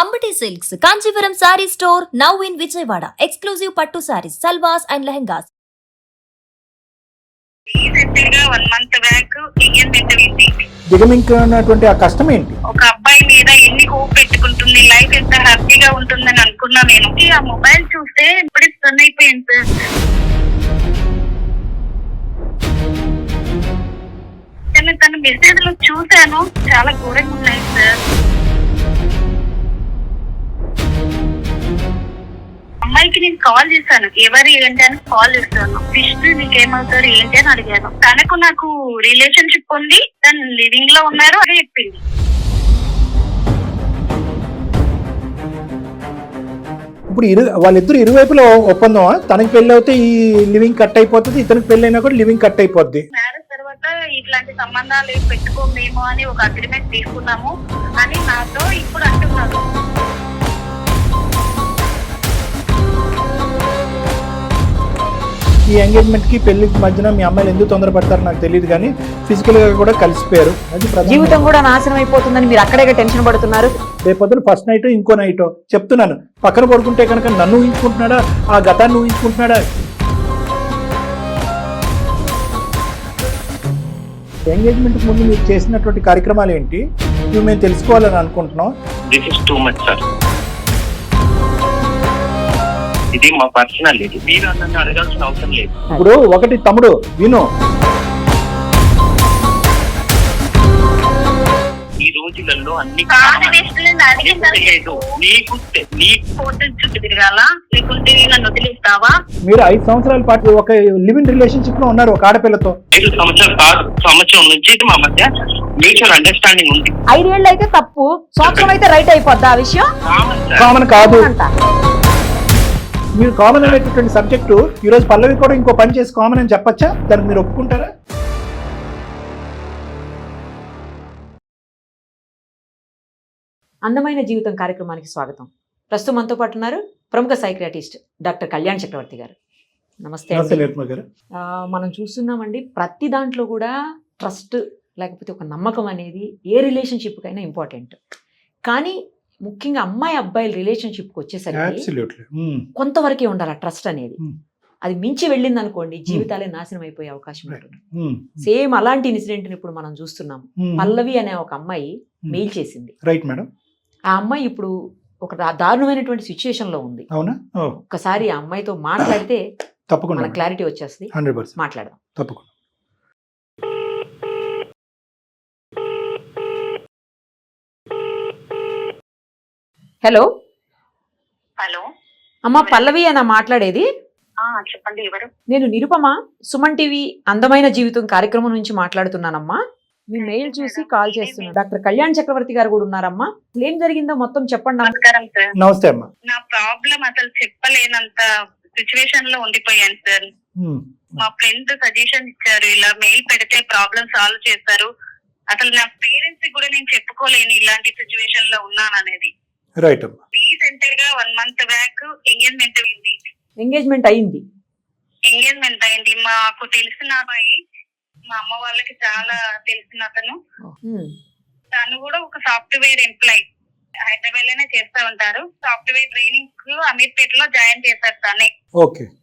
Ambati Silks, Kanchipuram Saree Store, now in Vijayawada. Exclusive Pattu Sarees, Salwas and Lehengas. రీసెంట్‌గా 1 month back engagement అయింది. దిగమింగినటువంటి ఆ కష్టం ఏంటి? ఒక అబ్బాయి మీద ఎన్ని హోప్ పెట్టుకుంటుంది, లైఫ్ ఎంత హ్యాపీగా ఉంటుందని అనుకున్నా నేను. ఆ మొబైల్ చూస్తే ఇప్పుడే స్టన్ అయిపోయింది సార్. తన మెసేజ్‌లు చూశాను, చాలా ఘోరంగా ఉన్నాయి సార్. అమ్మాయికి నేను కాల్ చేశాను, ఎవరు ఏంటి అని కాల్ చేస్తాను. విష్ణు నీకేమవుతారు ఏంటి అని అడిగాను. తనకు నాకు రిలేషన్షిప్ ఉంది, తను లివింగ్ లో ఉన్నారు అని చెప్పింది. ఇప్పుడు వాళ్ళిద్దరు ఇరువైపులో ఒప్పందమా? తనకి పెళ్లి అవుతే ఈ లివింగ్ కట్ అయిపోతుంది, ఇతనికి పెళ్లి అయినా కూడా లివింగ్ కట్ అయిపోద్ది. మ్యారేజ్ తర్వాత ఇట్లాంటి సంబంధాలు ఏం పెట్టుకోమేమో అని ఒక అగ్రిమెంట్ తీసుకున్నాము అని నాతో ఇప్పుడు అంటున్నారు. ఈ ఎంగేజ్మెంట్ కి పెళ్లికి మధ్యన మీ అమ్మాయిలు ఎందుకు తొందరపడతారు నాకు తెలియదు, కానీ ఫిజికల్ గా కూడా కలిసిపోయారు. అది జీవితం కూడా నాశనం అయిపోతుందని మీరు అక్కడే టెన్షన్ పడుతున్నారు. రేపొద్దున ఫస్ట్ నైట్ ఇంకో నైట్ చెప్తున్నాను, పక్కన పడుకుంటే కనుక నన్ను ఊహించుకుంటున్నాడా, ఆ గతాన్ని ఊహించుకుంటున్నాడా? ఎంగేజ్మెంట్ ముందు మీరు చేసినటువంటి కార్యక్రమాలు ఏంటి, ఇవి మేము తెలుసుకోవాలని అనుకుంటున్నాం. This is too much sir. ఇది మా పర్సనల్, ఇది మీరు అన్నది అడగాల్సిన అవసరం లేదు. ఇప్పుడు ఒకటి తమ్ముడు విను, ఈ రోజులలో అన్ని తిరగాల లేకుంటే నన్ను వదిలేస్తావా? మీరు 5 సంవత్సరాల పాటు ఒక లివింగ్ రిలేషన్షిప్ లో ఉన్నారు ఒక ఆడపిల్లతో. 5 సంవత్సరాల కాదు, సంవత్సరం నుంచి మా మధ్య మ్యూచువల్ అండర్స్టాండింగ్ ఉంది. 5 ఏళ్ళు అయితే తప్పు, సంవత్సరం అయితే రైట్ అయిపోద్దా? ఆ విషయం కామన్ కాదు. మీరు కామన్ అనేటటువంటి సబ్జెక్టు ఈ రోజు పల్లవి కూడా ఇంకో పని చేసి కామన్ అని చెప్పచ్చా? దానికి మీరు ఒప్పుకుంటారా? అందమైన జీవితం కార్యక్రమానికి స్వాగతం. ప్రస్తుతం మనతో పాటు ఉన్నారు ప్రముఖ సైకియాట్రిస్ట్ డాక్టర్ కళ్యాణ్ చక్రవర్తి గారు. నమస్తే గారు. మనం చూస్తున్నామండి, ప్రతి దాంట్లో కూడా ట్రస్ట్ లేకపోతే ఒక నమ్మకం అనేది ఏ రిలేషన్షిప్ కైనా ఇంపార్టెంట్. కానీ ముఖ్యంగా అమ్మాయి అబ్బాయిల రిలేషన్షిప్కి వచ్చేసరికి కొంతవరకే ఉండాలి ఆ ట్రస్ట్ అనేది. అది మించి వెళ్ళింది అనుకోండి, జీవితాలే నాశనం అయిపోయే అవకాశం ఉంటుంది. సేమ్ అలాంటి ఇన్సిడెంట్ ఇప్పుడు మనం చూస్తున్నాము. పల్లవి అనే ఒక అమ్మాయి మెయిల్ చేసింది. Right madam. ఆ అమ్మాయి ఇప్పుడు ఒక దారుణమైనటువంటి సిచ్యుయేషన్ లో ఉంది. అవునా? ఒక్కసారి ఆ అమ్మాయితో మాట్లాడితే తప్పకుండా మన క్లారిటీ వచ్చేస్తుంది. 100% మాట్లాడదాం. తప్పకుండా. హలో హలో అమ్మా, పల్లవి అన్న మాట్లాడేది? చెప్పండి, ఎవరు? నేను నిరుపమ, సుమన్ టీవీ అందమైన జీవితం కార్యక్రమం నుంచి మాట్లాడుతున్నానమ్మా. మీ మెయిల్ చూసి కాల్ చేస్తున్నాను. డాక్టర్ కళ్యాణ్ చక్రవర్తి గారు కూడా ఉన్నారమ్మా. ఏం జరిగిందో మొత్తం చెప్పండి. నమస్కారం సార్. నమస్తే అమ్మా. నా ప్రాబ్లం అసలు చెప్పలేనంత సిచ్యువేషన్ లో ఉండిపోయాను సార్. మా ఫ్రెండ్ సజెషన్ ఇచ్చారు, ఇలా మెయిల్ పెడితే ప్రాబ్లం సాల్వ్ చేస్తారు. అసలు నా పేరెంట్స్ కూడా నేను చెప్పుకోలేను ఇలాంటి సిచ్యువేషన్ లో ఉన్నాననేది. రైట్ అమ్మా. రీసెంట్ గా 1 మంత్ బ్యాక్ ఎంగేజ్మెంట్ అయింది. ఎంగేజ్మెంట్ అయింది. మాకు తెలిసిన అబ్బాయి, మా అమ్మ వాళ్ళకి చాలా తెలిసిన అతను. తను కూడా ఒక సాఫ్ట్వేర్ ఎంప్లాయ్, హైదరాబాద్ లోనే చేస్తా ఉంటారు. సాఫ్ట్వేర్ ట్రైనింగ్ కు అమీర్పేట లో జాయిన్ చేశారు తనే.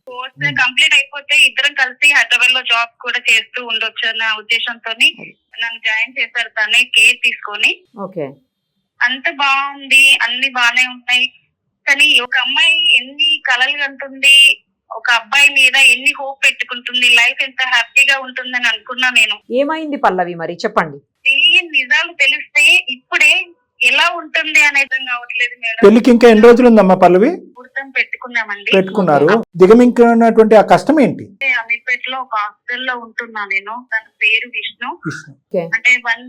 కోర్స్ కంప్లీట్ అయిపోతే ఇద్దరం కలిసి హైదరాబాద్ లో జాబ్ కూడా చేస్తూ ఉండొచ్చు అన్న ఉద్దేశంతో నన్ను జాయిన్ చేశారు తనే, కేర్ తీసుకొని. అంత బాగుంది, అన్ని బాగానే ఉన్నాయి. కానీ ఒక అమ్మాయి ఎన్ని కలలు కంటుంది, ఒక అబ్బాయి మీద ఎన్ని హోప్ పెట్టుకుంటుంది, లైఫ్ ఎంత హ్యాపీగా ఉంటుందని అనుకున్నా నేను. ఏమైంది పల్లవి మరి చెప్పండి. తెలియని నిజాలు తెలిస్తే ఇప్పుడే ఎలా ఉంటుంది అనేది కావట్లేదు మేడం. పెళ్లికి ఇంకా ఎన్ని రోజులు ఉందమ్మా పల్లవి? ముహూర్తం పెట్టుకున్నామండి. పెట్టుకున్నారు. దిగమింగినటువంటి ఆ కష్టం ఏంటి? అమీర్పేటలో ఒక హాస్టల్ లో ఉంటున్నా నేను. తన పేరు విష్ణు. అంటే 1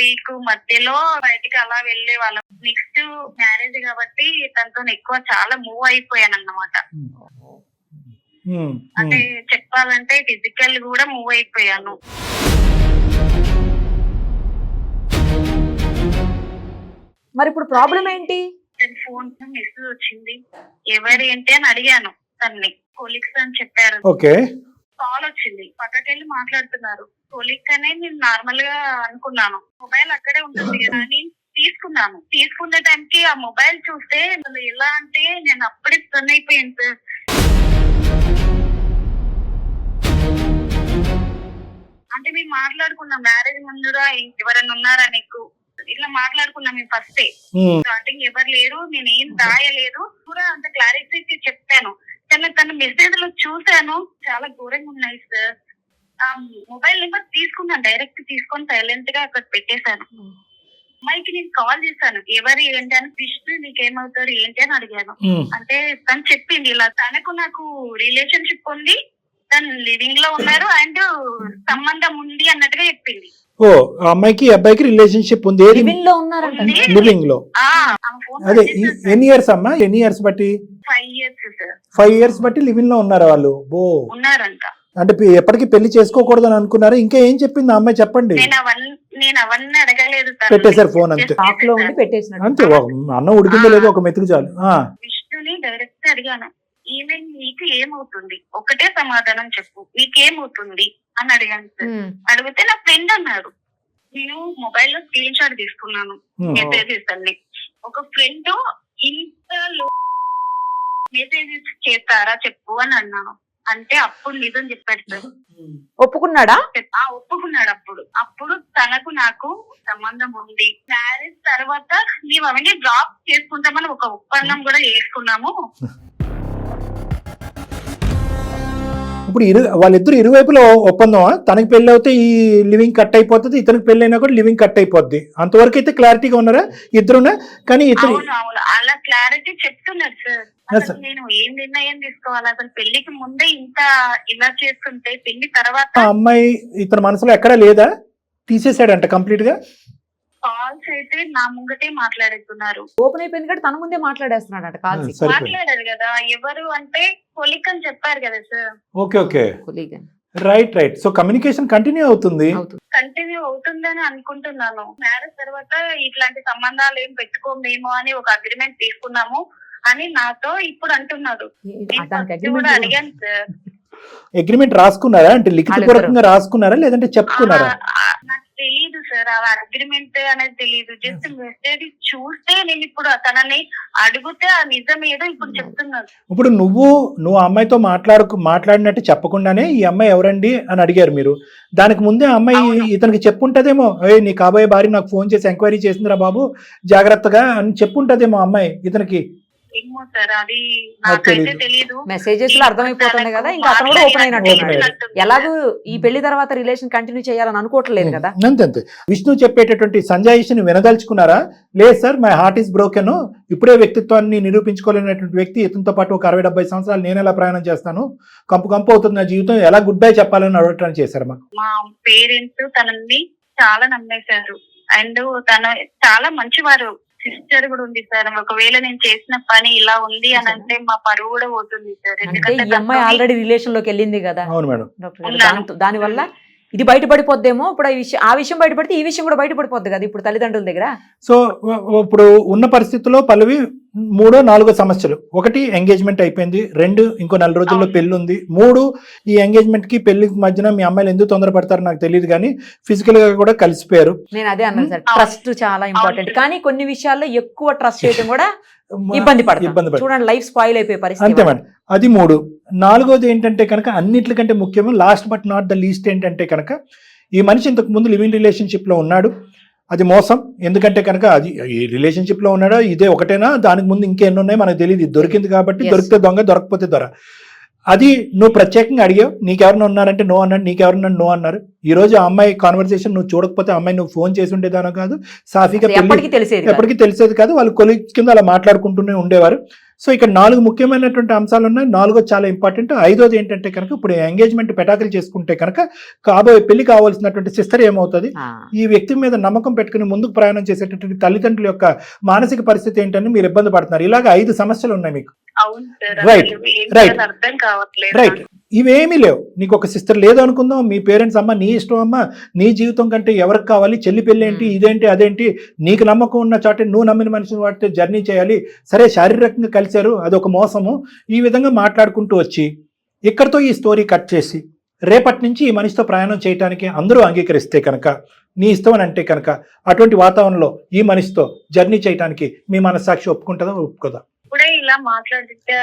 వీక్ మధ్యలో బయటికి అలా వెళ్లే వాళ్ళం. నెక్స్ట్ మ్యారేజ్ కాబట్టి తనతో ఎక్కువ చాలా మూవ్ అయిపోయాను అన్నమాట. అంటే చెప్పాలంటే ఫిజికల్ కూడా మూవ్ అయిపోయాను. మరి ఇప్పుడు ప్రాబ్లం ఏంటి? ఫోన్ మెసేజ్ వచ్చింది, ఎవరు ఏంటి అని అడిగాను. తన్ని కొలీగ్స్ అని చెప్పారు. కాల్ వచ్చింది, పక్కకెళ్ళి మాట్లాడుతున్నారు. కొలీగ్ అనే నేను నార్మల్ గా అనుకున్నాను. మొబైల్ అక్కడే ఉంటుంది కదా అని తీసుకున్నాను. తీసుకున్న టైంకి ఆ మొబైల్ చూస్తే అసలు ఎలా అంటే నేను అప్పుడే స్టన్ అయిపోయాను సార్. అంటే మేము మాట్లాడుకున్నాం మ్యారేజ్ ముందుగా ఎవరైనా ఉన్నారా నీకు ఇట్లా మాట్లాడుకున్నాం మేము ఫస్టే. స్టార్టింగ్ ఎవరు లేరు, నేను ఏం దాయలేదు కూడా అంత క్లారిటీ చెప్పాను. తన మెసేజ్ లో చూసాను చాలా ఘోరంగా ఉన్నాయి సార్. ఆ మొబైల్ నెంబర్ తీసుకున్నాను, డైరెక్ట్ తీసుకొని సైలెంట్ గా అక్కడ పెట్టేశాను. అమ్మాయికి నేను కాల్ చేశాను, ఎవరు ఏంటి అని, విష్ణు నీకేమవుతారు ఏంటి అని అడిగాను. అంటే తను చెప్పింది ఇలా తనకు నాకు రిలేషన్షిప్ ఉంది, తను లివింగ్ లో ఉన్నారు అండ్ సంబంధం ఉంది అన్నట్టుగా చెప్పింది. ఓ అమ్మాయికి అబ్బాయికి రిలేషన్షిప్ ఉంది, లివింగ్ లో ఉన్నారంట. లివింగ్ లో. అదే ఎన్ని ఇయర్స్ అమ్మా, ఎన్ని ఇయర్స్ బట్టి? 5 years సార్. 5 years బట్టి లివింగ్ లో ఉన్నారా వాళ్ళు? ఓ ఉన్నారంట. అంటే ఎప్పటికీ పెళ్లి చేసుకోకూడదు అని అనుకున్నారా? ఇంకా ఏం చెప్పింది ఆ అమ్మాయి చెప్పండి. నేను అవన్నీ అడగలేదు సార్. పెట్టేశారు ఫోన్ అంతే, షాక్ లో ఉండి పెట్టేసినట్టు. అంతే. అన్నం ఉడికిందో లేదో ఒక మెతుకు చాలు. విష్ణుని డైరెక్ట్ అడిగాను, ఈమె నీకు ఏమవుతుంది, ఒకటే సమాధానం చెప్పు, నీకేమవుతుంది అని అడిగాను సార్. అడిగితే నా ఫ్రెండ్ అన్నాడు. నేను మొబైల్ లో స్క్రీన్ షాట్ తీసుకున్నాను మెసేజెస్ అన్ని. ఒక ఫ్రెండ్ ఇంత మెసేజెస్ చేస్తారా చెప్పు అని అన్నాను. అంటే అప్పుడు నిజం చెప్పాడు సార్. ఒప్పుకున్నాడా? ఒప్పుకున్నాడు. అప్పుడు తనకు నాకు సంబంధం ఉంది, మ్యారేజ్ తర్వాత మేము అవన్నీ డ్రాప్ చేసుకుంటామని ఒక ఒప్పందం కూడా చేసుకున్నాము. ఇప్పుడు వాళ్ళిద్దరు ఇరువైపులో ఒప్పందమా? తనకి పెళ్లి అవుతే ఈ లివింగ్ కట్ అయిపోతుంది, ఇతనికి పెళ్లి అయినా కూడా లివింగ్ కట్ అయిపోద్ది. అంతవరకు అయితే క్లారిటీగా ఉన్నారా ఇద్దరునా? కానీ ఇద్దరు అలా క్లారిటీ చెప్తున్నారు సార్. అసలు నేను ఏం నిర్ణయం తీసుకోవాలి, అసలు పెళ్లికి ముందే ఇంత ఇలా చేస్తుంటే పెళ్లి తర్వాత అమ్మాయి ఇతని మనసులో ఎక్కడా లేదా, తీసేసాడంట కంప్లీట్ గా. కాల్స్ అయితే నా ముంగటే మాట్లాడుతున్నారు. ఓపెన్ అయిపోయింది కాబట్టి తన ముందే మాట్లాడేస్తున్నాడు కాల్స్. మాట్లాడారు కదా ఎవరు అంటే కొలిక్ అని చెప్పారు కదా sir. Okay okay, colleague. Right right. So communication continue అవుతుంది. కంటిన్యూ అవుతుందని అనుకుంటున్నాను. మ్యారేజ్ తర్వాత ఇట్లాంటి సంబంధాలు ఏం పెట్టుకోమేమో అని ఒక అగ్రిమెంట్ తీసుకున్నాము అని నాతో ఇప్పుడు అంటున్నాడు. కూడా అడిగాను సార్. అగ్రిమెంట్ రాసుకున్నారా? అంటే లిఖితపూర్వకంగా రాసుకున్నారా లేదంటే చెప్పుకున్నారా? నాకు తెలీదు సార్, ఆ అగ్రిమెంట్ అనేది తెలీదు. జస్ట్ మెసేజ్ చూస్తే నేను ఇప్పుడు తనని అడిగితే ఆ నిజం ఏదో ఇప్పుడు చెప్తున్నాను. ఇప్పుడు నువ్వు అమ్మాయితో మాట్లాడినట్టు చెప్పకుండానే ఈ అమ్మాయి ఎవరండి అని అడిగారు మీరు. దానికి ముందే అమ్మాయి ఇతనికి చెప్పుంటదేమో, నీ కాబోయే భార్య నాకు ఫోన్ చేసి ఎంక్వైరీ చేసిందిరా బాబు జాగ్రత్తగా అని చెప్పుంటదేమో అమ్మాయి ఇతనికి. ఏమో సార్, అది నాకైతే తెలీదు. మెసేజెస్ లో అర్థమైపోతుంది కదా, ఇంకా అతను కూడా ఓపెన్ అయినట్టు. ఎలాగూ ఈ పెళ్లి తర్వాత రిలేషన్ కంటిన్యూ చేయాలని అనుకోవట్లేదు కదా. అంతే. విష్ణు చెప్పేటటువంటి సంజాయిషిని వినదలుచుకున్నారా? లేదు sir, my heart is broken, ఇప్పుడే వ్యక్తిత్వాన్ని నిరూపించుకోలేనటువంటి వ్యక్తి ఇతనితో పాటు ఒక 60-70 సంవత్సరాలు నేను ఎలా ప్రయాణం చేస్తాను, కంపు అవుతుంది నా జీవితం, ఎలా గుడ్ బై చెప్పాలని అడగటానికి చేశారు. మా పేరెంట్స్ తనని చాలా నమ్మేశారు అండ్ తను చాలా మంచివారు. సిస్టర్ కూడా ఉంది సార్. ఒకవేళ నేను చేసిన పని ఇలా ఉంది అని అంటే మా పరువు కూడా పోతుంది సార్. ఎందుకంటే ఈ అమ్మాయి ఆల్రెడీ రిలేషన్ లోకి వెళ్ళింది కదా. అవును మేడం. దాని వల్ల ఇది బయటపడిపోద్దేమో. ఇప్పుడు ఆ విషయం బయటపడితే ఈ విషయం కూడా బయటపడిపోద్ది కదా ఇప్పుడు తల్లిదండ్రుల దగ్గర. సో ఇప్పుడు ఉన్న పరిస్థితుల్లో పల్లవి 3-4 సమస్యలు. 1 ఎంగేజ్మెంట్ అయిపోయింది, 2 ఇంకో 4 రోజుల్లో పెళ్లి ఉంది, 3 ఈ ఎంగేజ్మెంట్ కి పెళ్లికి మధ్యన మీ అమ్మాయిలు ఎందుకు తొందరపడతారో నాకు తెలియదు కానీ ఫిజికల్ గా కూడా కలిసిపోయారు. నేను అదే అన్నాను సార్, ట్రస్ట్ చాలా ఇంపార్టెంట్. కానీ కొన్ని విషయాల్లో ఎక్కువ ట్రస్ట్ చేయడం కూడా ఇబ్బంది పడుతుంది. చూడండి, లైఫ్ స్పాయిల్ అయిపోయే పరిస్థితి. అంతే మేడం. అది 3. 4వది ఏంటంటే కనుక అన్నిటికంటే ముఖ్యము, last but not the least ఏంటంటే కనుక ఈ మనిషి ఇంతకు ముందు లివింగ్ రిలేషన్షిప్ లో ఉన్నాడు. అది మోసం. ఎందుకంటే కనుక అది ఈ రిలేషన్షిప్ లో ఉన్నాడో ఇదే ఒకటేనా, దానికి ముందు ఇంకెన్ని ఉన్నాయి మనకు తెలియదు. ఇది దొరికింది కాబట్టి దొరికితే దొంగ, దొరకపోతే దొర. అది నువ్వు ప్రత్యేకంగా అడిగావు, నీకెవరైనా ఉన్నారంటే నో అన్నాడు, నీకెవరన్నా నో అన్నారు. ఈ రోజు ఆ అమ్మాయి కాన్వర్సేషన్ నువ్వు చూడకపోతే అమ్మాయి నువ్వు ఫోన్ చేసి ఉండేదానో కాదు, సాఫీగా ఎప్పటికీ తెలిసేది కాదు. వాళ్ళు కొలీగ్స్ కింద అలా మాట్లాడుకుంటూనే ఉండేవారు. సో ఇక్కడ 4 ముఖ్యమైనటువంటి అంశాలు ఉన్నాయి. 4వది చాలా ఇంపార్టెంట్. 5వది ఏంటంటే కనుక ఇప్పుడు ఎంగేజ్మెంట్ పెటాకులు చేసుకుంటే కనుక కాబోయే పెళ్లి కావాల్సినటువంటి సిస్టర్ ఏమవుతుంది, ఈ వ్యక్తి మీద నమ్మకం పెట్టుకుని ముందుకు ప్రయాణం చేసేటటువంటి తల్లిదండ్రుల యొక్క మానసిక పరిస్థితి ఏంటని మీరు ఇబ్బంది పడుతున్నారు. ఇలాగ 5 సమస్యలు ఉన్నాయి మీకు. రైట్. ఇవేమీ లేవు. నీకు ఒక సిస్టర్ లేదు అనుకుందాం, మీ పేరెంట్స్ అమ్మ నీ ఇష్టం అమ్మ, నీ జీవితం కంటే ఎవరికి కావాలి, చెల్లి పెళ్ళి ఏంటి, ఇదేంటి అదేంటి, నీకు నమ్మకం ఉన్న చాటే నువ్వు నమ్మిన మనిషిని వాడితే జర్నీ చేయాలి. సరే శారీరకంగా కలిశారు, అదొక మోసము. ఈ విధంగా మాట్లాడుకుంటూ వచ్చి ఇక్కడితో ఈ స్టోరీ కట్ చేసి రేపటి నుంచి ఈ మనిషితో ప్రయాణం చేయడానికి అందరూ అంగీకరిస్తే కనుక నీ ఇష్టం అని అంటే కనుక అటువంటి వాతావరణంలో ఈ మనిషితో జర్నీ చేయడానికి మీ మనస్సాక్షి ఒప్పుకుంటుందా ఒప్పుకోదా? ఇప్పుడే ఇలా మాట్లాడితే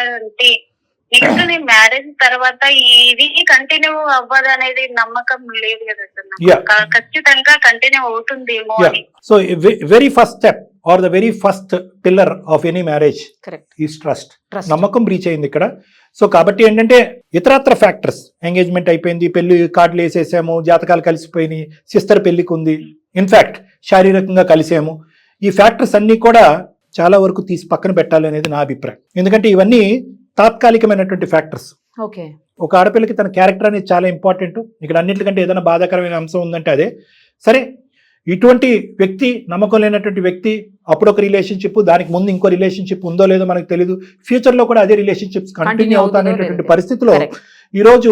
నెక్స్ట్ నేను మ్యారేజ్ తర్వాత ఇది కంటిన్యూ అవ్వదు అనేది నమ్మకం లేదు కదా Yeah. సార్. ఖచ్చితంగా కంటిన్యూ అవుతుందేమో అని. So very first step are the very first pillar of any marriage correct. Is trust. Trust. నమ్మకం బ్రీచ్ అయింది ఇక్కడ. సో కాబట్టి ఏంటంటే ఇతరత్ర ఫ్యాక్టర్స్, ఎంగేజ్మెంట్ అయిపోయింది, పెళ్లి కార్డులు వేసేసాము, జాతకాలు కలిసిపోయినాయి, సిస్టర్ పెళ్లికి ఉంది, ఇన్ఫాక్ట్ శారీరకంగా కలిసాము, ఈ ఫ్యాక్టర్స్ అన్నీ కూడా చాలా వరకు తీసి పక్కన పెట్టాలి అనేది నా అభిప్రాయం. ఎందుకంటే ఇవన్నీ తాత్కాలికమైనటువంటి ఫ్యాక్టర్స్. ఓకే. ఒక ఆడపిల్లకి తన క్యారెక్టర్ అనేది చాలా ఇంపార్టెంట్. ఇక్కడ అన్నిటికంటే ఏదైనా బాధాకరమైన అంశం ఉందంటే అదే. సరే, ఇటువంటి వ్యక్తి, నమ్మకం లేనటువంటి వ్యక్తి, అప్పుడు ఒక రిలేషన్షిప్, దానికి ముందు ఇంకో రిలేషన్షిప్ ఉందో లేదో మనకు తెలియదు, ఫ్యూచర్లో కూడా అదే రిలేషన్షిప్స్ కంటిన్యూ అవుతానేటువంటి పరిస్థితిలో ఈరోజు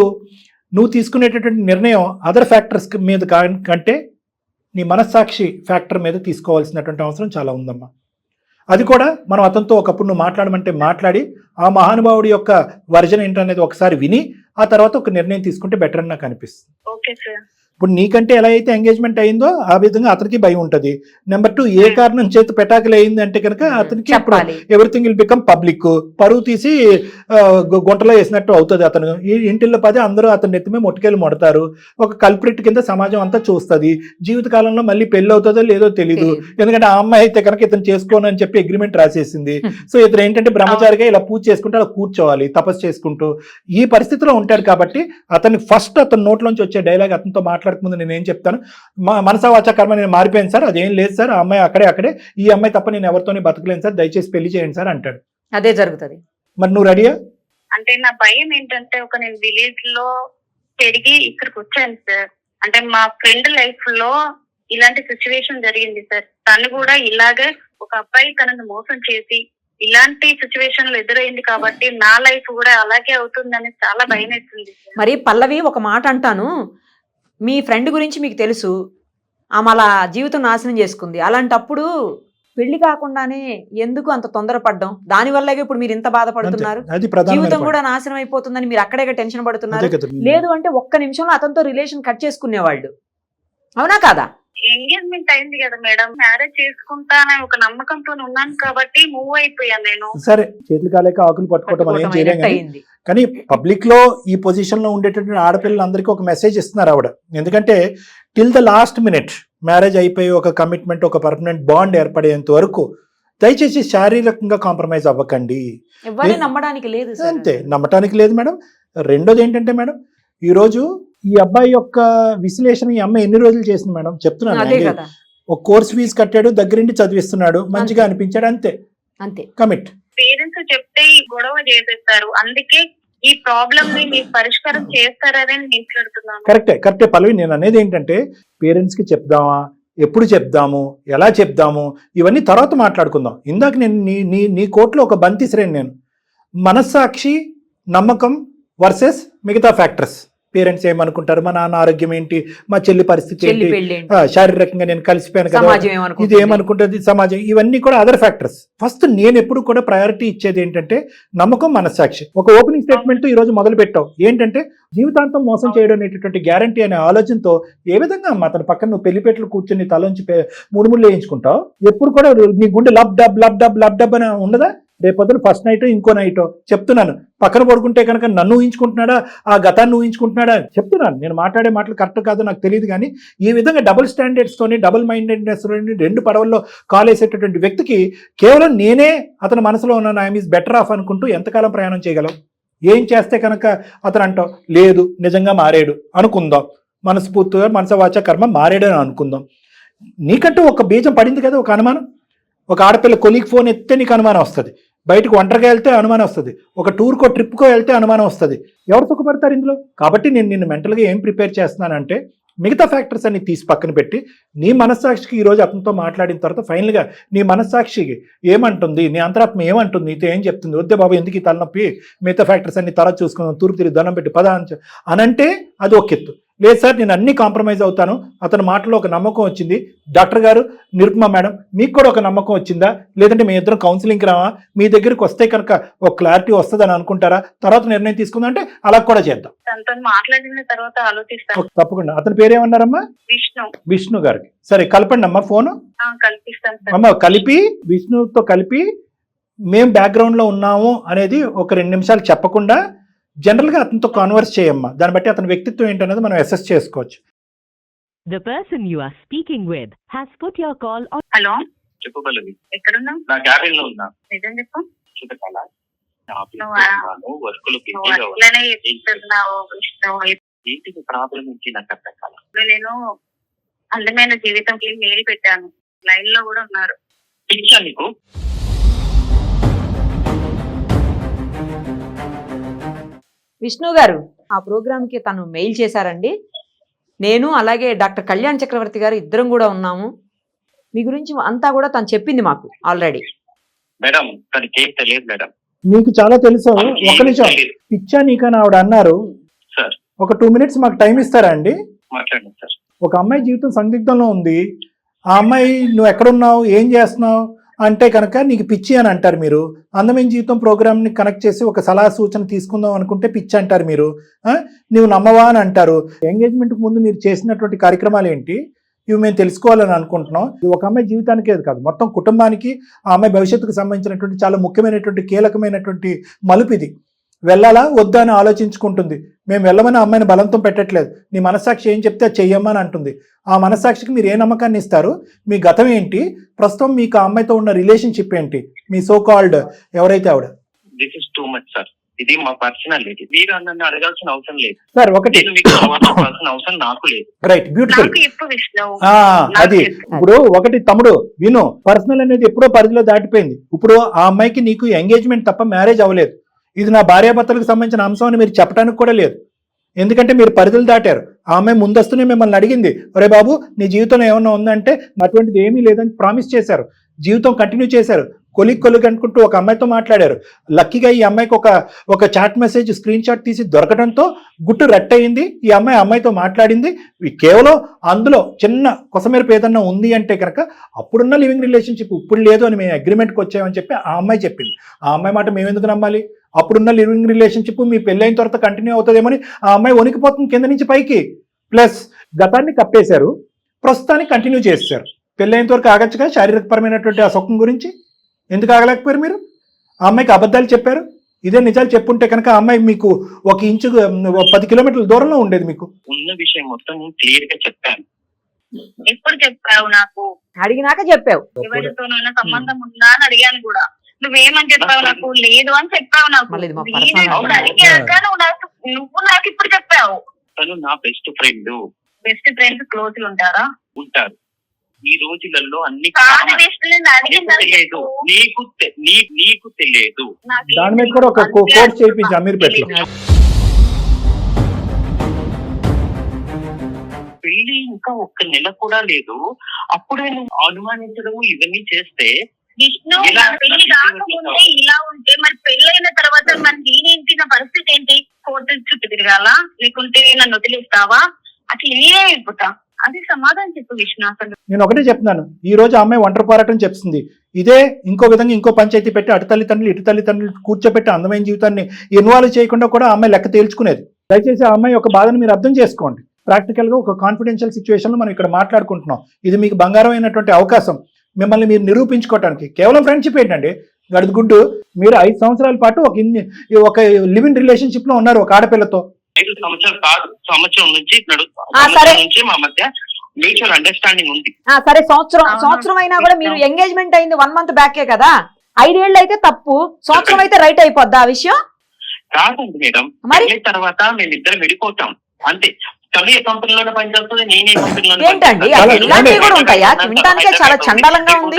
నువ్వు తీసుకునేటటువంటి నిర్ణయం అదర్ ఫ్యాక్టర్స్ మీద కంటే నీ మనస్సాక్షి ఫ్యాక్టర్ మీద తీసుకోవాల్సినటువంటి అవసరం చాలా ఉందమ్మా. అది కూడా మనం అతనితో ఒకప్పుడు నువ్వు మాట్లాడమంటే మాట్లాడి ఆ మహానుభావుడి యొక్క వర్జన్ ఏంటనేది ఒకసారి విని ఆ తర్వాత ఒక నిర్ణయం తీసుకుంటే బెటర్ అని నాకు అనిపిస్తుంది. Okay sir. ఇప్పుడు నీకంటే ఎలా అయితే ఎంగేజ్మెంట్ అయిందో ఆ విధంగా అతనికి భయం ఉంటుంది. నెంబర్ 2, ఏ కారణం చేతి పెటాకులు అయింది అంటే కనుక అతనికి ఎవ్రీథింగ్ విల్ బికమ్ పబ్లిక్, పరువు తీసి గుంటలో వేసినట్టు అవుతుంది. అతను ఇంటిల్లో పది అందరూ అతని నెత్తిమే మొట్టుకెళ్ళి మొడతారు. ఒక కల్ప్రిట్ కింద సమాజం అంతా చూస్తుంది. జీవితకాలంలో మళ్ళీ పెళ్లి అవుతుందో లేదో తెలీదు. ఎందుకంటే ఆ అమ్మాయి అయితే కనుక ఇతను చేసుకోను అని చెప్పి అగ్రిమెంట్ రాసేసింది. సో ఇతను ఏంటంటే బ్రహ్మచారిగా ఇలా పూజ చేసుకుంటూ అలా కూర్చోవాలి తపస్సు చేసుకుంటూ. ఈ పరిస్థితిలో ఉంటాడు కాబట్టి అతన్ని ఫస్ట్ అతని నోట్లోంచి వచ్చే డైలాగ్ అతనితో మాట్లాడకముందు నేను ఏం చెప్తాను, మనసా వాచా కర్మ నేను మారిపోయాను సార్, అదేం లేదు సార్, ఆ అమ్మాయి అక్కడే, ఈ అమ్మాయి తప్ప నేను ఎవరితోనే బతకలేను సార్, దయచేసి పెళ్లి చేయండి సార్ అంటాడు. అదే జరుగుతుంది. మరి నువ్వు రెడీయా? అంటే నా భయం ఏంటంటే నేను విలేజ్ లో పెరిగి ఇక్కడికి వచ్చాను సార్. అంటే మా ఫ్రెండ్ లైఫ్ లో ఇలాంటి సిచ్యువేషన్ జరిగింది సార్. తను కూడా ఇలాగే ఒక అబ్బాయి తనను మోసం చేసి ఇలాంటి సిచ్యువేషన్ లో ఎదురైంది కాబట్టి నా లైఫ్ కూడా అలాగే అవుతుందని చాలా భయం వేస్తుంది. మరి పల్లవి, ఒక మాట అంటాను, మీ ఫ్రెండ్ గురించి మీకు తెలుసు, ఆమె అలా జీవితం నాశనం చేసుకుంది. అలాంటప్పుడు పెళ్లి కాకుండానే ఎందుకు అంత తొందరపడ్డం? దానివల్లగే ఇప్పుడు మీరు ఇంత బాధపడుతున్నారు. జీవితం కూడా నాశనం అయిపోతుందని మీరు అక్కడే టెన్షన్ పడుతున్నారు. లేదు అంటే ఒక్క నిమిషంలో అతనితో రిలేషన్ కట్ చేసుకునేవాళ్ళు, అవునా కాదా? ఎంగేజ్మెంట్ అయింది కదా మేడం, మ్యారేజ్ చేసుకుంటానని ఒక నమ్మకంతో ఉన్నాను కాబట్టి మూవ్ అయిపోయాను నేను. సరే, చేతులు కాలేక ఆకులు పట్టుకోవటం మనం ఏం చేయలేం. కానీ పబ్లిక్ లో ఈ పొజిషన్ లో ఉండేటటువంటి ఆడపిల్లలందరికీ ఒక మెసేజ్ ఇస్తున్నారు ఆవిడ. ఎందుకంటే till the last minute marriage అయిపోయి ఒక కమిట్మెంట్, ఒక పర్మనెంట్ బాండ్ ఏర్పడేంత వరకు దయచేసి శారీరకంగా కాంప్రమైజ్ అవ్వకండి. నమ్మడానికి లేదు. అంతే, నమ్మటానికి లేదు మేడం. రెండోది ఏంటంటే మేడం, ఈ రోజు ఈ అబ్బాయి యొక్క విశ్లేషణ ఈ అమ్మాయి ఎన్ని రోజులు చేసింది మేడం చెప్తున్నాను. ఒక కోర్స్ ఫీజు కట్టాడు, దగ్గరుండి చదివిస్తున్నాడు, మంచిగా అనిపించాడు, అంతే అంతే కమిట్. పేరెంట్స్ చెప్తే ఈ గొడవ చేసేస్తారు, అందుకే ఈ ప్రాబ్లమ్ ని మీరు పరిష్కారం చేస్తారని నేను మాట్లాడుతున్నాను. కరెక్టే పల్లవి, నేను అనేది ఏంటంటే పేరెంట్స్ కి చెప్దామా, ఎప్పుడు చెప్దాము, ఎలా చెప్దాము, ఇవన్నీ తర్వాత మాట్లాడుకుందాం. ఇందాక నేను నీ కోర్టులో ఒక బంతిసిరేను నేను. మనస్సాక్షి, నమ్మకం వర్సెస్ మిగతా ఫ్యాక్టర్స్. పేరెంట్స్ ఏమనుకుంటారు, మా నాన్న ఆరోగ్యం ఏంటి, మా చెల్లి పరిస్థితి ఏంటి, శారీరకంగా నేను కలిసిపోయాను కదా, ఇది ఏమనుకుంటుంది సమాజం, ఇవన్నీ కూడా అదర్ ఫ్యాక్టర్స్. ఫస్ట్ నేను ఎప్పుడు కూడా ప్రయారిటీ ఇచ్చేది ఏంటంటే నమ్మకం, మనస్సాక్షి. ఒక ఓపెనింగ్ స్టేట్మెంట్ ఈ రోజు మొదలు పెట్టావు ఏంటంటే జీవితాంతం మోసం చేయడం అనేటటువంటి గ్యారంటీ అనే ఆలోచనతో ఏ విధంగా అమ్మా తన పక్కన నువ్వు పెళ్లిపేటలు కూర్చొని తలోంచి ముడుముళ్ళు వేయించుకుంటావు. ఎప్పుడు కూడా నీ గుండె లబ్ డబ్ అని ఉండదా? రేపొద్దున ఫస్ట్ నైట్ ఇంకో నైట్ చెప్తున్నాను, పక్కన పడుకుంటే కనుక నన్ను ఊహించుకుంటున్నాడా, ఆ గతాన్ని ఊహించుకుంటున్నాడా చెప్తున్నాను. నేను మాట్లాడే మాటలు కరెక్ట్ కాదో నాకు తెలియదు, కానీ ఈ విధంగా డబుల్ స్టాండర్డ్స్ తోని, డబుల్ మైండెడ్నెస్ రెండు పడవల్లో కాలేసేటటువంటి వ్యక్తికి కేవలం నేనే అతని మనసులో ఉన్న ఐఎమ్ ఈజ్ బెటర్ ఆఫ్ అనుకుంటూ ఎంతకాలం ప్రయాణం చేయగలం? ఏం చేస్తే కనుక అతను అంటావు లేదు నిజంగా మారాడు అనుకుందాం, మనస్ఫూర్తిగా మనసవాచ కర్మ మారాడని అనుకుందాం. నీకంటూ ఒక బీజం పడింది కదా, ఒక అనుమానం. ఒక ఆడపిల్ల కొలీగ్ ఫోన్ ఎత్తే నీకు అనుమానం వస్తుంది, బయటకు ఒంటరిగా వెళ్తే అనుమానం వస్తుంది, ఒక టూర్కో ట్రిప్కో వెళ్తే అనుమానం వస్తుంది. ఎవరు సుఖపడతారు ఇందులో? కాబట్టి నేను నిన్ను మెంటల్గా ఏం ప్రిపేర్ చేస్తున్నానంటే మిగతా ఫ్యాక్టర్స్ అన్ని తీసి పక్కన పెట్టి నీ మనస్సాక్షికి ఈరోజు అతనితో మాట్లాడిన తర్వాత ఫైనల్గా నీ మనస్సాక్షికి ఏమంటుంది, నీ అంతరాత్మ ఏమంటుంది, నీతో ఏం చెప్తుంది, వద్దే బాబు ఎందుకు ఈ తలనొప్పి, మిగతా ఫ్యాక్టర్స్ అన్ని తర్వాత చూసుకుందాం, తూర్పు తిరిగి దండం పెట్టి పద అనంటే అది ఒక ఎత్తు. లేదు సార్ నేను అన్ని కాంప్రమైజ్ అవుతాను, అతని మాటలో ఒక నమ్మకం వచ్చింది, డాక్టర్ గారు నిరుపమ మేడం మీకు కూడా ఒక నమ్మకం వచ్చిందా, లేదంటే మీ ఇద్దరం కౌన్సిలింగ్కి రావా, మీ దగ్గరికి వస్తే కనుక ఒక క్లారిటీ వస్తుందని అనుకుంటారా, తర్వాత నిర్ణయం తీసుకుందాం అంటే అలా కూడా చేద్దాం. తనతో మాట్లాడిన తర్వాత ఆలోచిస్తాను. తప్పకుండా. అతని పేరేమన్నారమ్మా? విష్ణు గారికి. సరే కలపండి అమ్మా ఫోను. కల్పిస్తాను సార్. అమ్మ కలిపి విష్ణుతో కలిపి మేము బ్యాక్గ్రౌండ్లో ఉన్నాము అనేది ఒక 2 నిమిషాలు చెప్పకుండా జనరల్గా అతనితో కాన్వర్స్ చేయమ్మా. దాన్ని బట్టి అతని వ్యక్తిత్వం ఏంటనేది మనం అసెస్ చేసుకోవచ్చు. The person you are speaking with has put your call on. Hello, చెప్పు పల్లవి. ఎక్కడున్నావు? నా క్యాబిన్ లో ఉన్నా. నిజం చెప్పు. చూపెట్టాలా? నువ్వు అట్లనే చెప్తున్నావు విష్ణు. ఏంటి ప్రాబ్లం నుంచి నాకు అర్థం కాల. ఇప్పుడు నేను అందమైన జీవితంకి మెయిల్ పెట్టాను, లైన్ లో కూడా ఉన్నారు. ఇచ్చా నీకు? విష్ణు గారు ఆ ప్రోగ్రామ్కి తను మెయిల్ చేశారండి. నేను అలాగే డాక్టర్ కళ్యాణ్ చక్రవర్తి గారు ఇద్దరం కూడా ఉన్నాము. మీ గురించి అంతా కూడా తను చెప్పింది మాకు ఆల్రెడీ. మేడం తనకి ఏం తెలియదు మేడం. మీకు చాలా తెలుసు. ఒక నిమిషం, పిచ్చా నీకని ఆవిడ అన్నారు సార్. ఒక 2 minutes మాకు టైం ఇస్తారా అండి? మాట్లాడండి సార్. ఒక అమ్మాయి జీవితం సందిగ్ధంలో ఉంది. ఆ అమ్మాయి నువ్వు ఎక్కడున్నావు, ఏం చేస్తున్నావు అంటే కనుక నీకు పిచ్చి అని అంటారు మీరు. అందమైన జీవితం ప్రోగ్రామ్ని కనెక్ట్ చేసి ఒక సలహా సూచన తీసుకుందాం అనుకుంటే పిచ్చి అంటారు మీరు. నువ్వు నమ్మవా అని అంటారు. ఎంగేజ్మెంట్కి ముందు మీరు చేసినటువంటి కార్యక్రమాలు ఏంటి, ఇవి మేము తెలుసుకోవాలని అనుకుంటున్నాం. ఇది ఒక అమ్మాయి జీవితానికే కాదు, మొత్తం కుటుంబానికి, ఆ అమ్మాయి భవిష్యత్తుకు సంబంధించినటువంటి చాలా ముఖ్యమైనటువంటి కీలకమైనటువంటి మలుపు ఇది. వెళ్ళాలా వద్దా అని ఆలోచించుకుంటుంది. మేము వెళ్ళమని అమ్మాయిని బలంతో పెట్టట్లేదు. నీ మనస్సాక్షి ఏం చెప్తే అది చెయ్యమ్మని అంటుంది. ఆ మనస్సాక్షికి మీరు ఏ నమ్మకాన్ని ఇస్తారు? మీ గతం ఏంటి, ప్రస్తుతం మీకు ఆ అమ్మాయితో ఉన్న రిలేషన్షిప్ ఏంటి, మీ సో కాల్డ్ ఎవరైతే ఆవిడ? This is too much sir. ఇది మా పర్సనల్. మీరు నన్ను అడగాల్సిన అవసరం లేదు సార్. ఒకటి అవసరం నాకు లేదు. Right, beautiful. విష్ణు అది ఇప్పుడు ఒకటి తమ్ముడు విను, పర్సనల్ అనేది ఎప్పుడో పరిధిలో దాటిపోయింది. ఇప్పుడు ఆ అమ్మాయికి నీకు ఎంగేజ్మెంట్ తప్ప మ్యారేజ్ అవ్వలేదు. ఇది నా భార్యాభర్తలకు సంబంధించిన అంశం అని మీరు చెప్పడానికి కూడా లేదు, ఎందుకంటే మీరు పరిధులు దాటారు. ఆ అమ్మాయి ముందస్తునే మిమ్మల్ని అడిగింది, ఒరే బాబు నీ జీవితంలో ఏమన్నా ఉందంటే అటువంటిది ఏమీ లేదని ప్రామిస్ చేశారు. జీవితం కంటిన్యూ చేశారు. కొలిగ్ అనుకుంటూ ఒక అమ్మాయితో మాట్లాడారు. లక్కీగా ఈ అమ్మాయికి ఒక చాట్ మెసేజ్ స్క్రీన్ షాట్ తీసి దొరకడంతో గుట్టు రట్టయింది. ఈ అమ్మాయితో మాట్లాడింది. కేవలం అందులో చిన్న కొసమేరపు ఏదన్నా ఉంది అంటే కనుక అప్పుడున్న లివింగ్ రిలేషన్షిప్ ఇప్పుడు లేదు అని మేము అగ్రిమెంట్కి వచ్చామని చెప్పి ఆ అమ్మాయి చెప్పింది. ఆ అమ్మాయి మాట మేము ఎందుకు నమ్మాలి? అప్పుడున్న లివింగ్ రిలేషన్షిప్ మీ పెళ్ళైన తర్వాత కంటిన్యూ అవుతుందేమని ఆ అమ్మాయి వణికిపోతుంది కింద నుంచి పైకి. ప్లస్ గతాన్ని కప్పేశారు, ప్రస్తుతాన్ని కంటిన్యూ చేశారు. పెళ్ళైనంత వరకు ఆగచ్చుగా శారీరకపరమైనటువంటి ఆ సుఖం గురించి ఎందుకు ఆగలేకపోయారు మీరు? ఆ అమ్మాయికి అబద్ధాలు చెప్పారు. ఇదే నిజాలు చెప్పుంటే కనుక ఆ అమ్మాయి మీకు 1 ఇంచు 10 కిలోమీటర్ల దూరంలో ఉండేది. మీకు ఉన్న విషయం మొత్తం క్లియర్ గా చెప్పాను. ఎప్పుడు చెప్పావు? నాకు అడిగినాక చెప్పావు. ఎవరితోనైనా సంబంధం ఉందా అని అడిగాను కూడా. నువ్వేమని చెప్పావు? నాకు లేదు అని చెప్పావు. నాకు అడిగాక నువ్వు నాకు ఇప్పుడు చెప్పావు. తను నా best friend. Best friends close ఉంటారా? ఉంటారు. ఈ రోజులలో అన్ని తెలియదు. నీకు తెలియదు. దాని మీద కూడా ఒక కోర్స్ చేయించి అమీర్పేటలో. పెళ్లి ఇంకా 1 నెల కూడా లేదు, అప్పుడే నువ్వు అనుమానించడం ఇవన్నీ చేస్తే విష్ణు, పెళ్లి కాకముందే ఇలా ఉంటే మరి పెళ్ళైన తర్వాత మరి నేనేంటి, నా పరిస్థితి ఏంటి? కోర్టు చుట్టూ తిరగాల, లేకుంటే నన్ను వదిలేస్తావా? అట్లా నేనే అయిపోతా. అది సమాధానం చెప్పు విష్ణు. అసలు నేను ఒకటే చెప్తున్నాను, ఈ రోజు ఆ అమ్మాయి ఒంటరి పోరాటం చెప్తుంది. ఇదే ఇంకో విధంగా ఇంకో పంచాయతీ పెట్టి అటు తల్లిదండ్రులు ఇటు తల్లిదండ్రులు కూర్చోబెట్టి అందమైన జీవితాన్ని ఇన్వాల్వ్ చేయకుండా కూడా ఆ అమ్మాయి లెక్క తేల్చుకునేది. దయచేసి ఆ అమ్మాయి ఒక బాధను మీరు అర్థం చేసుకోండి. ప్రాక్టికల్ గా ఒక కాన్ఫిడెన్షియల్ సిచ్యువేషన్ లో మనం ఇక్కడ మాట్లాడుకుంటున్నాం. ఇది మీకు బంగారం అయినటువంటి అవకాశం మిమ్మల్ని మీరు నిరూపించుకోవడానికి. కేవలం ఫ్రెండ్షిప్ ఏంటండి గడుగుడ్డు. మీరు 5 సంవత్సరాల పాటు ఒక లివింగ్ రిలేషన్షిప్ లో ఉన్నారు ఒక ఆడపిల్లతో. 5 సంవత్సరాలు కాదు, సంవత్సరం నుంచి నుంచి మా మధ్య మ్యూచువల్ అండర్స్టాండింగ్ ఉంది. సరే, సంవత్సరం అయినా కూడా మీరు ఎంగేజ్మెంట్ అయింది 1 month బ్యాకే కదా. 5 ఏళ్ళు అయితే తప్పు, సంవత్సరం అయితే రైట్ అయిపోద్దా ఆ విషయం? కాదండి మేడం, మరి తర్వాత మేమిద్దరం విడిపోతాం అంతే. తను ఏ కంపెనీలోనే పనిచేస్తుంది, నేనే కంపెనీలో. ఏంటండి ఇలాంటివి కూడా ఉంటాయా? వినటానికే చాలా చండాలంగా ఉంది.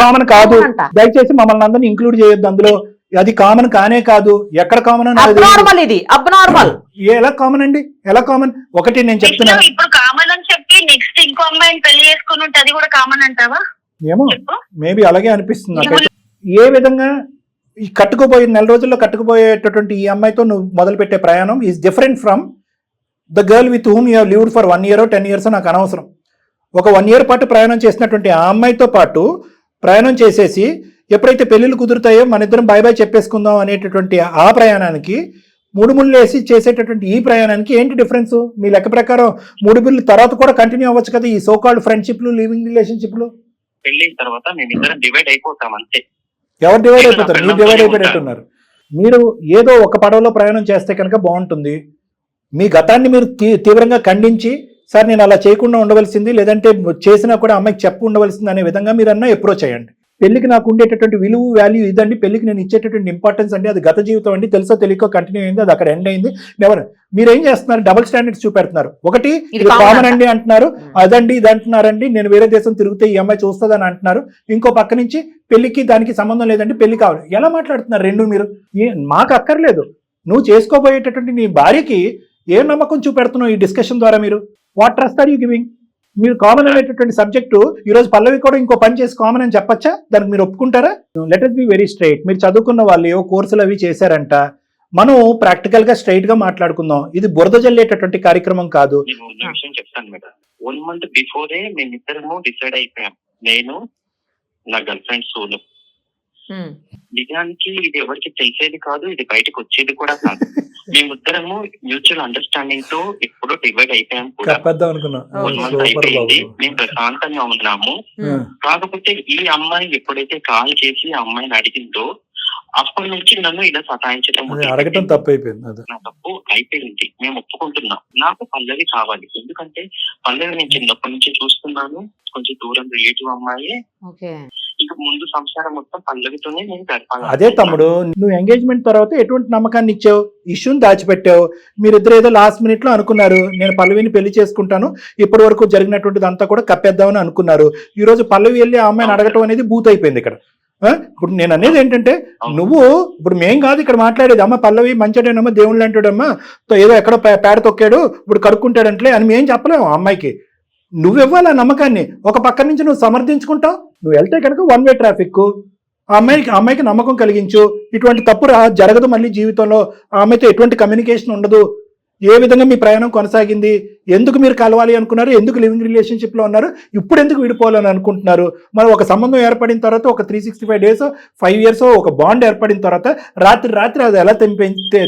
కామన్ కాదు, దయచేసి మమ్మల్ని అందరినీ ఇంక్లూడ్ చేయొద్దు అందులో. అది కామన్ కానే కాదు, ఎక్కడ కామన్ అబ్నార్మల్. ఇది అబ్నార్మల్. ఎలా కామన్ అండి? ఎలా కామన్? ఒకటి నేను చెప్తున్నాను, ఇప్పుడు కామన్ అని చెప్పి నెక్స్ట్ ఇంకో అమ్మాయిని పెళ్లి చేసుకుని ఉంటే అది కూడా కామన్ అంటావా? ఏమో, మేబీ అలాగే అనిపిస్తుంది నాకు. ఏ విధంగా ఈ కట్టుకుపోయే 4 రోజుల్లో కట్టుకుపోయేటటువంటి ఈ అమ్మాయితో నువ్వు మొదలు పెట్టే ప్రయాణం is different from the girl with whom you lived for 1 year 10 years నాకు అనవసరం. ఒక 1 year పాటు ప్రయాణం చేసినటువంటి ఆ అమ్మాయితో పాటు ప్రయాణం చేసేసి ఎప్పుడైతే పెళ్ళిళ్ళు కుదురుతాయో మన ఇద్దరం బాయ్ బాయ్ చెప్పేసుకుందాం అనేటటువంటి ఆ ప్రయాణానికి 3 ముళ్ళు వేసి చేసేటటువంటి ఈ ప్రయాణానికి ఏంటి డిఫరెన్స్? మీ లెక్క ప్రకారం 3 బిల్లు తర్వాత కూడా కంటిన్యూ అవ్వచ్చు కదా ఈ సో కాల్డ్ ఫ్రెండ్షిప్లు, లివింగ్ రిలేషన్షిప్లు. పెళ్ళైన తర్వాత మేమిద్దరం డివైడ్ అయిపోతాం అంతే. ఎవరు డివైడ్ అయిపోతారు? మీరు డివైడ్ అయిపోయినట్టున్నారు. మీరు ఏదో ఒక పడవలో ప్రయాణం చేస్తే కనుక బాగుంటుంది. మీ గతాన్ని మీరు తీవ్రంగా ఖండించి సార్ నేను అలా చేయకుండా ఉండవలసింది, లేదంటే చేసినా కూడా అమ్మాయికి చెప్పు ఉండవలసింది అనే విధంగా మీరు అన్నా అప్రోచ్ చేయండి. పెళ్లికి నాకు ఉండేటటువంటి విలువ వాల్యూ ఇదండి, పెళ్లికి నేను ఇచ్చేటటువంటి ఇంపార్టెన్స్ అండి, అది గత జీవితం అండి, తెలుసో తెలియకో కంటిన్యూ అయింది, అది అక్కడ ఎండ్ అయింది. మీరేం చేస్తున్నారు? డబుల్ స్టాండర్డ్స్ చూపెడుతున్నారు. ఒకటి ఇది కామన్ అండి అంటున్నారు, అదండి ఇది అంటున్నారండి, నేను వేరే దేశం తిరిగితే ఈ అమ్మాయి చూస్తుందని అంటున్నారు. ఇంకో పక్క నుంచి పెళ్లికి దానికి సంబంధం లేదండి, పెళ్లి కావాలి. ఎలా మాట్లాడుతున్నారు రెండు మీరు? మాకు అక్కర్లేదు. నువ్వు చేసుకోబోయేటటువంటి నీ భార్యకి ఏ నమ్మకం చూపెడుతున్నావు ఈ డిస్కషన్ ద్వారా? మీరు what trust are you giving? మీరు కామన్ అనేటటువంటి సబ్జెక్టు ఈరోజు పల్లవి కూడా ఇంకో పని చేసి కామన్ అని చెప్పచ్చా? దానికి మీరు ఒప్పుకుంటారా? Let us be very straight. మీరు చదువుకున్న వాళ్ళు ఏవో కోర్సులు అవి చేశారంట, మనం ప్రాక్టికల్ గా స్ట్రైట్ గా మాట్లాడుకుందాం. ఇది బురద జల్లేటటువంటి కార్యక్రమం కాదు. విషయం చెప్తాను మేడం. 1 month బిఫోరే మేమిద్దరము డిసైడ్ అయిపోయాం, నేను నా గర్ల్ ఫ్రెండ్ సోను. నిజానికి ఇది ఎవరికి తెలిసేది కాదు, ఇది బయటకు వచ్చేది కూడా కాదు. మేమిద్దరము మ్యూచువల్ అండర్స్టాండింగ్ తో ఇప్పుడు డివైడ్ అయిపోయాం కూడా. 1 month అయిపోయింది, మేము ప్రశాంతంగా ఉన్నాము. కాకపోతే ఈ అమ్మాయి ఎప్పుడైతే కాల్ చేసి ఆ అమ్మాయిని అడిగిందో అప్పటి నుంచి నన్ను ఇలా సతాయించడం అడగటం తప్పైపోయింది. నా తప్పు అయిపోయింది, మేము ఒప్పుకుంటున్నాం. నాకు పల్లవి కావాలి, ఎందుకంటే పల్లవి నేను చిన్నప్పటి నుంచి చూస్తున్నాను, కొంచెం దూరం రిలేటివ్ అమ్మాయి. ఇక ముందు సంసారం మొత్తం పల్లవితోనే నేను గడపాలి. అదే తమ్ముడు, నువ్వు ఎంగేజ్మెంట్ తర్వాత ఎటువంటి నమ్మకాన్ని ఇచ్చావు? ఇష్యూని దాచిపెట్టావు. మీరిద్దరు ఏదో లాస్ట్ మినిట్ లో అనుకున్నారు నేను పల్లవిని పెళ్లి చేసుకుంటాను, ఇప్పటి వరకు జరిగినటువంటిది అంతా కూడా కప్పేద్దామని అనుకున్నారు. ఈ రోజు పల్లవి వెళ్ళి ఆ అమ్మాయిని అడగటం అనేది బూత్ అయిపోయింది ఇక్కడ. ఇప్పుడు నేను అనేది ఏంటంటే, నువ్వు ఇప్పుడు మేం కాదు ఇక్కడ మాట్లాడేది, అమ్మ పల్లవి మంచిడేనమ్మా, దేవుళ్ళు అంటాడమ్మా, ఏదో ఎక్కడో పేడ తొక్కాడు ఇప్పుడు కడుక్కుంటాడంటే అని మేం చెప్పలేము ఆ అమ్మాయికి. నువ్వు ఇవ్వాలి ఆ నమ్మకాన్ని. ఒక పక్క నుంచి నువ్వు సమర్థించుకుంటావు. నువ్వు వెళ్తే కనుక 1 way ట్రాఫిక్. ఆ అమ్మాయికి నమ్మకం కలిగించు, ఇటువంటి తప్పు జరగదు మళ్ళీ జీవితంలో, ఆ అమ్మాయితో ఎటువంటి కమ్యూనికేషన్ ఉండదు, ఏ విధంగా మీ ప్రయాణం కొనసాగింది, ఎందుకు మీరు కలవాలి అనుకున్నారు, ఎందుకు లివింగ్ రిలేషన్షిప్ లో ఉన్నారు, ఇప్పుడు ఎందుకు విడిపోవాలని అనుకుంటున్నారు. మరి ఒక సంబంధం ఏర్పడిన తర్వాత ఒక 365 days 5 years ఒక బాండ్ ఏర్పడిన తర్వాత రాత్రి అది ఎలా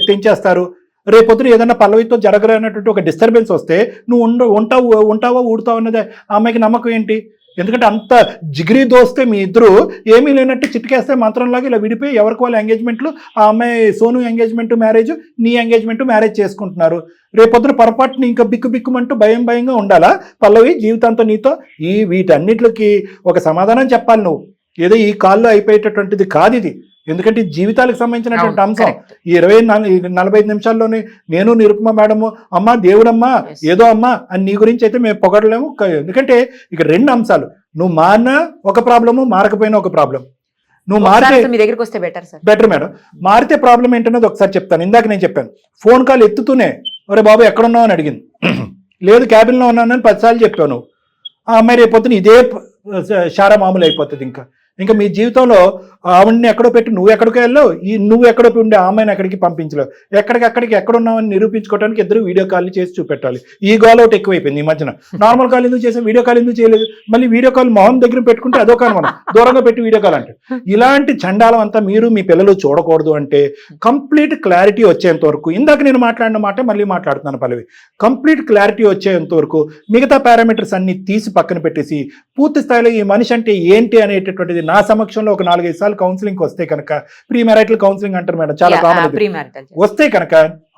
తెంచేస్తారు? రేపొద్దున ఏదైనా పల్లవితో జరగలేనటువంటి ఒక డిస్టర్బెన్స్ వస్తే నువ్వు ఉంటావో ఊడుతావు అన్నది ఆ అమ్మాయికి నమ్మకం ఏంటి? ఎందుకంటే అంత జిగిరి దోస్తే మీ ఇద్దరు ఏమీ లేనట్టు చిటికేస్తే మంత్రంలాగా ఇలా విడిపోయి ఎవరికి వాళ్ళ ఎంగేజ్మెంట్లు, ఆ అమ్మాయి సోను ఎంగేజ్మెంట్ మ్యారేజ్, నీ ఎంగేజ్మెంట్ మ్యారేజ్ చేసుకుంటున్నారు. రేపొద్దున పొరపాటుని ఇంకా బిక్కుమంటూ భయంగా ఉండాలా పల్లవి జీవితాంతో నీతో? వీటన్నిటికి ఒక సమాధానం చెప్పాలి నువ్వు. ఏదో ఈ కాల్లో అయిపోయేటటువంటిది కాదు ఇది. ఎందుకంటే జీవితాలకు సంబంధించినటువంటి అంశం. ఈ 45 నిమిషాల్లోనే నేను నిరుపమ మేడము అమ్మా దేవుడమ్మా ఏదో అమ్మా అని నీ గురించి అయితే మేము పొగడలేము. ఎందుకంటే ఇక 2 అంశాలు, నువ్వు మారినా ఒక ప్రాబ్లము, మారకపోయినా ఒక ప్రాబ్లం. నువ్వు మారితే మీ దగ్గరికి వస్తే బెటర్ మేడం. మారితే ప్రాబ్లం ఏంటన్నది ఒకసారి చెప్తాను. ఇందాక నేను చెప్పాను, ఫోన్ కాల్ ఎత్తుతూనే ఒరే బాబు ఎక్కడున్నావు అని అడిగింది. లేదు క్యాబిన్లో ఉన్నానని 10 సార్లు చెప్పావు నువ్వు. ఆ అమ్మాయి రేపొద్దున ఇదే శారా మామూలు అయిపోతుంది. ఇంకా మీ జీవితంలో ఆవిడ్ని ఎక్కడో పెట్టి నువ్వు ఎక్కడికి వెళ్ళావు, నువ్వు ఎక్కడో ఉండే ఆ అమ్మాయిని ఎక్కడికి పంపించలేవు. ఎక్కడికి ఎక్కడున్నావని నిరూపించుకోవడానికి ఇద్దరు వీడియో కాల్ చేసి చూపెట్టాలి. ఈ గోల్ అవుట్ ఎక్కువైపోయింది ఈ మధ్యన. నార్మల్ కాల్ ఎందుకు చేసాం, వీడియో కాల్ ఎందుకు చేయలేదు? మళ్ళీ వీడియో కాల్ మొహం దగ్గర పెట్టుకుంటే అదొక అనుమానం, దూరంగా పెట్టి వీడియో కాల్ అంటే. ఇలాంటి చండాలం అంతా మీరు మీ పిల్లలు చూడకూడదు. అంటే కంప్లీట్ క్లారిటీ వచ్చేంత వరకు, ఇందాక నేను మాట్లాడిన మాట మళ్ళీ మాట్లాడుతున్నాను పల్లవి, కంప్లీట్ క్లారిటీ వచ్చేంత వరకు మిగతా పారామీటర్స్ అన్ని తీసి పక్కన పెట్టేసి పూర్తి స్థాయిలో ఈ మనిషి అంటే ఏంటి అనేటటువంటిది నా సమక్షంలో ఒక 4-5 సార్లు కౌన్సిలింగ్ వస్తే కనుక, ప్రీ మ్యారిటల్ కౌన్సిలింగ్ అంటారు మేడం, చాలా కామన్. వస్తే కనుక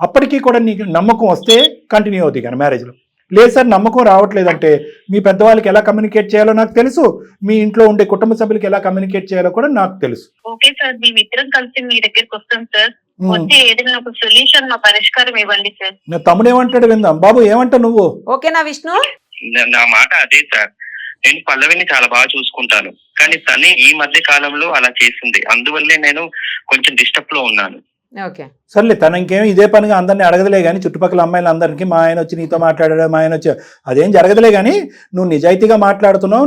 అప్పటికీ కూడా నీకు నమ్మకం వస్తే కంటిన్యూ అవుతాయి కానీ మ్యారేజ్ లో. లేదు సార్ నమ్మకం రావట్లేదంటే మీ పెద్దవాళ్ళకి ఎలా కమ్యూనికేట్ చేయాలో నాకు తెలుసు, మీ ఇంట్లో ఉండే కుటుంబ సభ్యులకి ఎలా కమ్యూనికేట్ చేయాలో కూడా నాకు తెలుసు. ఓకే సార్, మేమిద్దరం కలిసి మీ దగ్గరికి వస్తాం సార్. వచ్చి ఏదైనా ఒక సొల్యూషన్, మా పరిష్కారం ఇవ్వండి సార్. నా తమ్ముడు ఏమంటాడు విందాం. బాబు ఏమంటావు నువ్వు? ఓకేనా విష్ణు? నా మాట అదే సార్, నేను పల్లవిని చాలా బాగా చూసుకుంటాను, కానీ తనే ఈ మధ్య కాలంలో అలా చేసింది, అందువల్లే నేను కొంచెం డిస్టర్బ్ లో ఉన్నాను. ఓకే. సర్లే తన ఇంకేం ఇదే పనిగా అందరినీ అడగదులే కానీ చుట్టుపక్కల అమ్మాయిలు అందరికీ మా ఆయన వచ్చి నీతో మాట్లాడాడు, మా ఆయన వచ్చి అదేం జరగదులే కానీ నువ్వు నిజాయితీగా మాట్లాడుతున్నావు,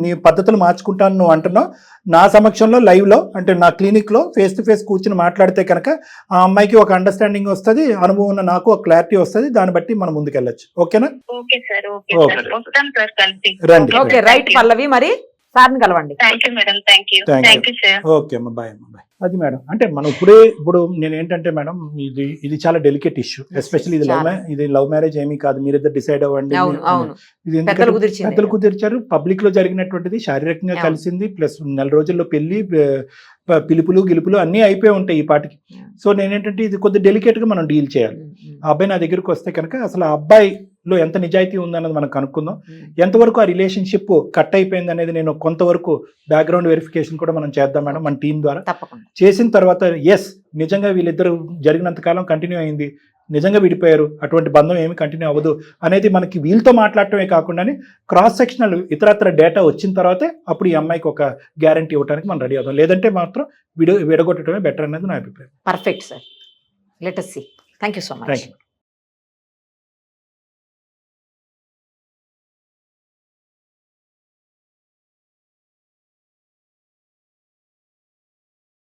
నీ పద్ధతులు మార్చుకుంటాను నువ్వు అంటున్నావు. నా సమక్షంలో లైవ్లో అంటే నా క్లినిక్లో ఫేస్ టు ఫేస్ కూర్చుని మాట్లాడితే కనుక ఆ అమ్మాయికి ఒక అండర్స్టాండింగ్ వస్తుంది, అనుభవం ఉన్న నాకు ఒక క్లారిటీ వస్తుంది, దాన్ని బట్టి మనం ముందుకెళ్ళచ్చు. ఓకేనా? Okay sir, okay okay. Sir, వస్తాం సార్ కలిసి. రండి. ఓకే రైట్ పల్లవి, మరి సార్ని కలవండి. Thank you madam, thank you, Thank you. Thank you sir. Okay అమ్మ, బాయ్ అమ్మ, బాయ్. అది మేడం అంటే మనం ఇప్పుడు నేను ఏంటంటే మేడం ఇది చాలా డెలికేట్ ఇష్యూ, ఎస్పెషల్లీ ఇది లవ్ మ్యారేజ్ ఏమీ కాదు, మీరిద్దరు డిసైడ్ అవ్వండి. అవును అవును, ఇది పెద్దలు కుదిర్చింది. పెద్దలు కుదిర్చారు, పబ్లిక్ లో జరిగినటువంటిది, శారీరకంగా అవును. కలిసింది, ప్లస్ నెల రోజుల్లో పెళ్లి, పిలుపులు గిలుపులు అన్నీ అయిపోయి ఉంటాయి ఈ పాటికి. సో నేనేంటంటే ఇది కొద్ది డెలికేట్ గా మనం డీల్ చేయాలి. ఆ అబ్బాయి నా దగ్గరికి వస్తే కనుక అసలు ఆ అబ్బాయిలో ఎంత నిజాయితీ ఉందన్నది మనం కనుక్కుందాం. ఎంతవరకు ఆ రిలేషన్షిప్ కట్ అయిపోయింది అనేది నేను కొంతవరకు బ్యాక్గ్రౌండ్ వెరిఫికేషన్ కూడా మనం చేద్దాం మేడం మన టీం ద్వారా. తప్పకుండా చేసిన తర్వాత ఎస్ నిజంగా వీళ్ళిద్దరు జరిగినంత కాలం కంటిన్యూ అయింది, నిజంగా విడిపోయారు, అటువంటి బంధం ఏమి కంటిన్యూ అవ్వదు అనేది మనకి వీళ్ళతో మాట్లాడటమే కాకుండా క్రాస్ సెక్షనల్ ఇతరత్ర డేటా వచ్చిన తర్వాతే అప్పుడు ఈ అమ్మాయికి ఒక గ్యారంటీ ఇవ్వడానికి మనం రెడీ అవుతాం. లేదంటే మాత్రం విడగొట్టడమే బెటర్ అనేది నా అభిప్రాయం. Perfect sir, let us see. Thank you so much. Thank you.